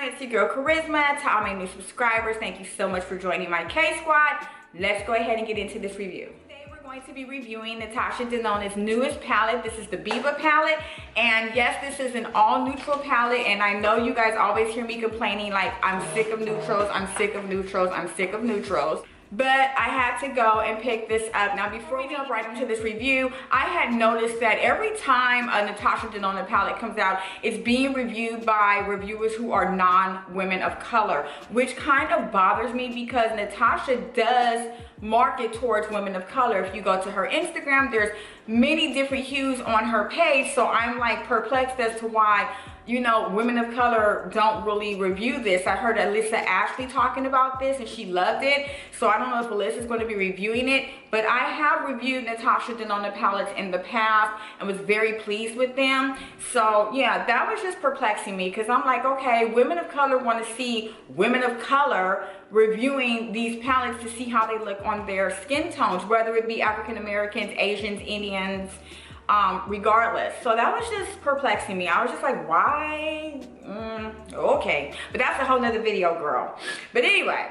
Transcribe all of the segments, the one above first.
It's your girl Charisma. To all my new subscribers, thank you so much for joining my K Squad. Let's go ahead and get into this review. Today we're going to be reviewing Natasha Denona's newest palette. This is the Biba palette, and yes, this is an all neutral palette. And I know you guys always hear me complaining like I'm sick of neutrals, I'm sick of neutrals, I'm sick of neutrals. But I had to go and pick this up. Now before we jump right into this review, I had noticed that every time a Natasha Denona palette comes out, it's being reviewed by reviewers who are non-women of color, which kind of bothers me because Natasha does market towards women of color. If you go to her Instagram, there's many different hues on her page, so I'm like perplexed as to why, you know, women of color don't really review this. I heard Alyssa Ashley talking about this and she loved it, so I don't know if Alyssa's going to be reviewing it, but I have reviewed Natasha Denona palettes in the past and was very pleased with them. So yeah, that was just perplexing me because I'm like, okay, women of color want to see women of color reviewing these palettes to see how they look on their skin tones, whether it be African Americans, Asians, Indians, regardless. So that was just perplexing me. I was just like, why? Okay, but that's a whole nother video, girl. But anyway,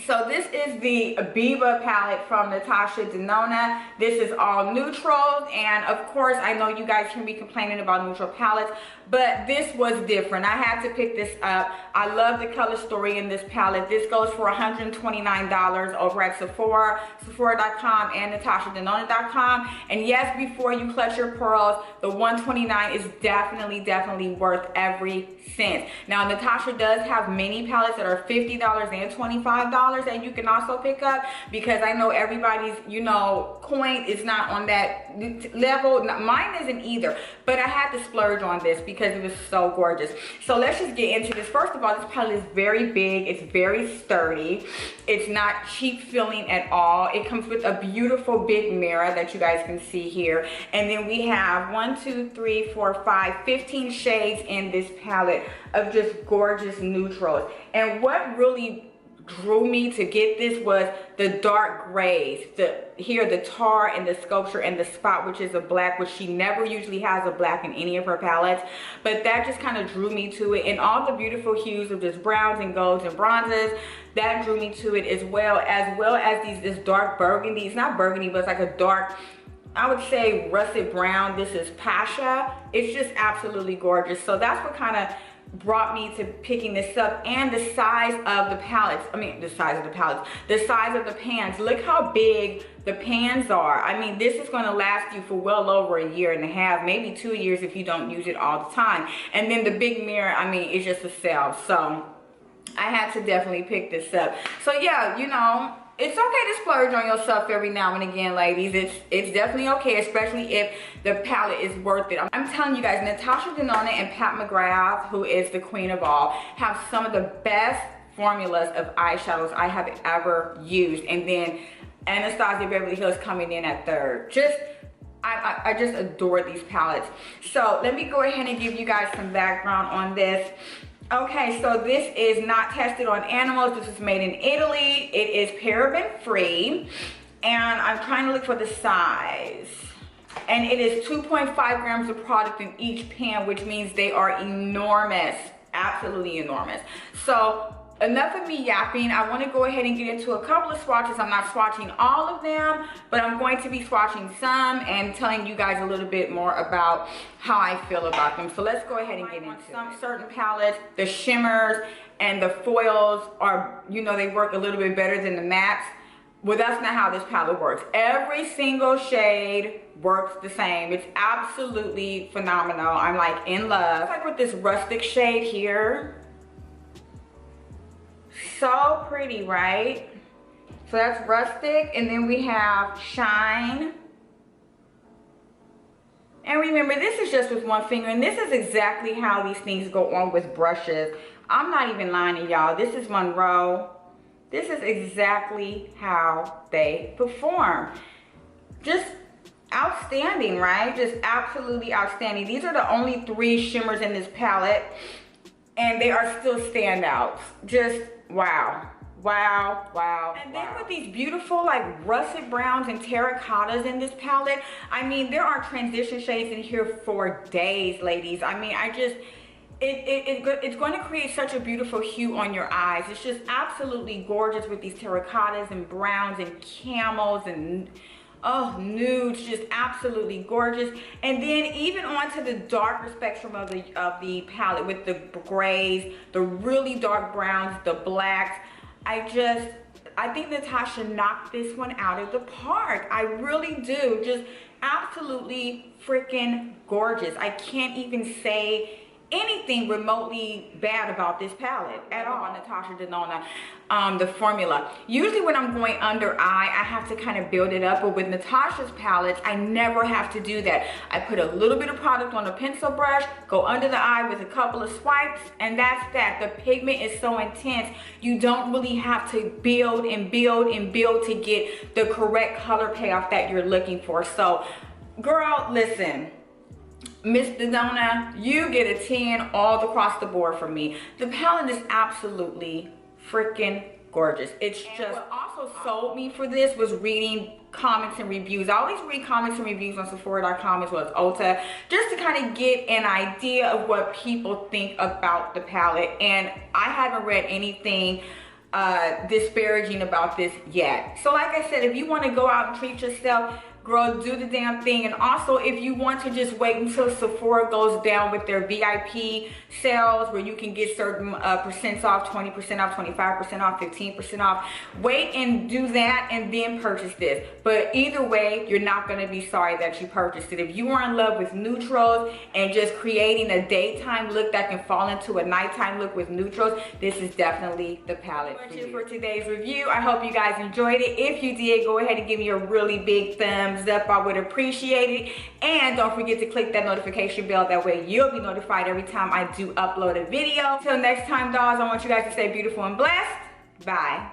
so this is the Biba palette from Natasha Denona. This is all neutrals, and of course I know you guys hear me complaining about neutral palettes, but this was different. I had to pick this up. I love the color story in this palette. This goes for $129 over at Sephora, Sephora.com and NatashaDenona.com. And yes, before you clutch your pearls, the $129 is definitely worth every cent. Now Natasha does have many palettes that are $50 and $25 that you can also pick up, because I know everybody's, you know, coin is not on that level. Mine isn't either, but I had to splurge on this because it was so gorgeous. So let's just get into this. First of all, this palette is very big, it's very sturdy, it's not cheap feeling at all. It comes with a beautiful big mirror that you guys can see here, and then we have 15 shades in this palette of just gorgeous neutrals. And what really drew me to get this was the dark grays, the tar and the sculpture and the spot, which is a black, which she never usually has a black in any of her palettes, but that just kind of drew me to it. And all the beautiful hues of just browns and golds and bronzes, that drew me to it, as well as this dark burgundy. It's not burgundy, but it's like a dark, I would say russet brown. This is Pasha. It's just absolutely gorgeous. So that's what kind of brought me to picking this up. And the size of the palettes, the size of the pans. Look how big the pans are. I mean, this is going to last you for well over a year and a half, maybe 2 years if you don't use it all the time. And then the big mirror, I mean, it's just a sell. So I had to definitely pick this up. So yeah, you know, it's okay to splurge on yourself every now and again, ladies. It's definitely okay, especially if the palette is worth it. I'm telling you guys, Natasha Denona and Pat McGrath, who is the queen of all, have some of the best formulas of eyeshadows I have ever used. And then Anastasia Beverly Hills coming in at third. I just adore these palettes. So let me go ahead and give you guys some background on this. Okay, so this is not tested on animals. This is made in Italy. It is paraben free, and I'm trying to look for the size. And it is 2.5 grams of product in each pan, which means they are enormous, absolutely enormous. So enough of me yapping. I want to go ahead and get into a couple of swatches. I'm not swatching all of them, but I'm going to be swatching some and telling you guys a little bit more about how I feel about them. So let's go ahead and get into some certain palettes. The shimmers and the foils are, you know, they work a little bit better than the mattes. Well, that's not how this palette works. Every single shade works the same. It's absolutely phenomenal. I'm like in love. It's like with this rustic shade here. So pretty, right? So that's rustic, and then we have shine. And remember, this is just with one finger, and this is exactly how these things go on with brushes. I'm not even lying to y'all. This is Monroe. This is exactly how they perform. Just outstanding, right? Just absolutely outstanding. These are the only 3 shimmers in this palette, and they are still standouts. Just wow. Wow, wow, and then with these beautiful like russet browns and terracottas in this palette, I mean, there are transition shades in here for days, ladies. I mean, it's going to create such a beautiful hue on your eyes. It's just absolutely gorgeous with these terracottas and browns and camels and nudes, just absolutely gorgeous. And then even onto the darker spectrum of the palette with the grays, the really dark browns, the blacks. I think Natasha knocked this one out of the park. I really do. Just absolutely freaking gorgeous. I can't even say anything remotely bad about this palette at all. Natasha Denona, the formula. Usually when I'm going under eye, I have to kind of build it up, but with Natasha's palettes, I never have to do that. I put a little bit of product on a pencil brush, go under the eye with a couple of swipes, and that's that. The pigment is so intense, you don't really have to build and build and build to get the correct color payoff that you're looking for. So, girl, listen. Miss Denona, you get a 10 all across the board from me. The palette is absolutely freaking gorgeous. It's just, what also sold me for this was reading comments and reviews. I always read comments and reviews on Sephora.com as well as Ulta, just to kind of get an idea of what people think about the palette. And I haven't read anything disparaging about this yet. So like I said, if you want to go out and treat yourself, girl, do the damn thing. And also, if you want to just wait until Sephora goes down with their VIP sales where you can get certain percents off, 20% off, 25% off, 15% off, wait and do that and then purchase this. But either way, you're not going to be sorry that you purchased it. If you are in love with neutrals and just creating a daytime look that can fall into a nighttime look with neutrals, this is definitely the palette for today's review. I hope you guys enjoyed it. If you did, go ahead and give me a really big thumbs up. I would appreciate it. And don't forget to click that notification bell. That way you'll be notified every time I do upload a video. Till next time, dolls, I want you guys to stay beautiful and blessed. Bye.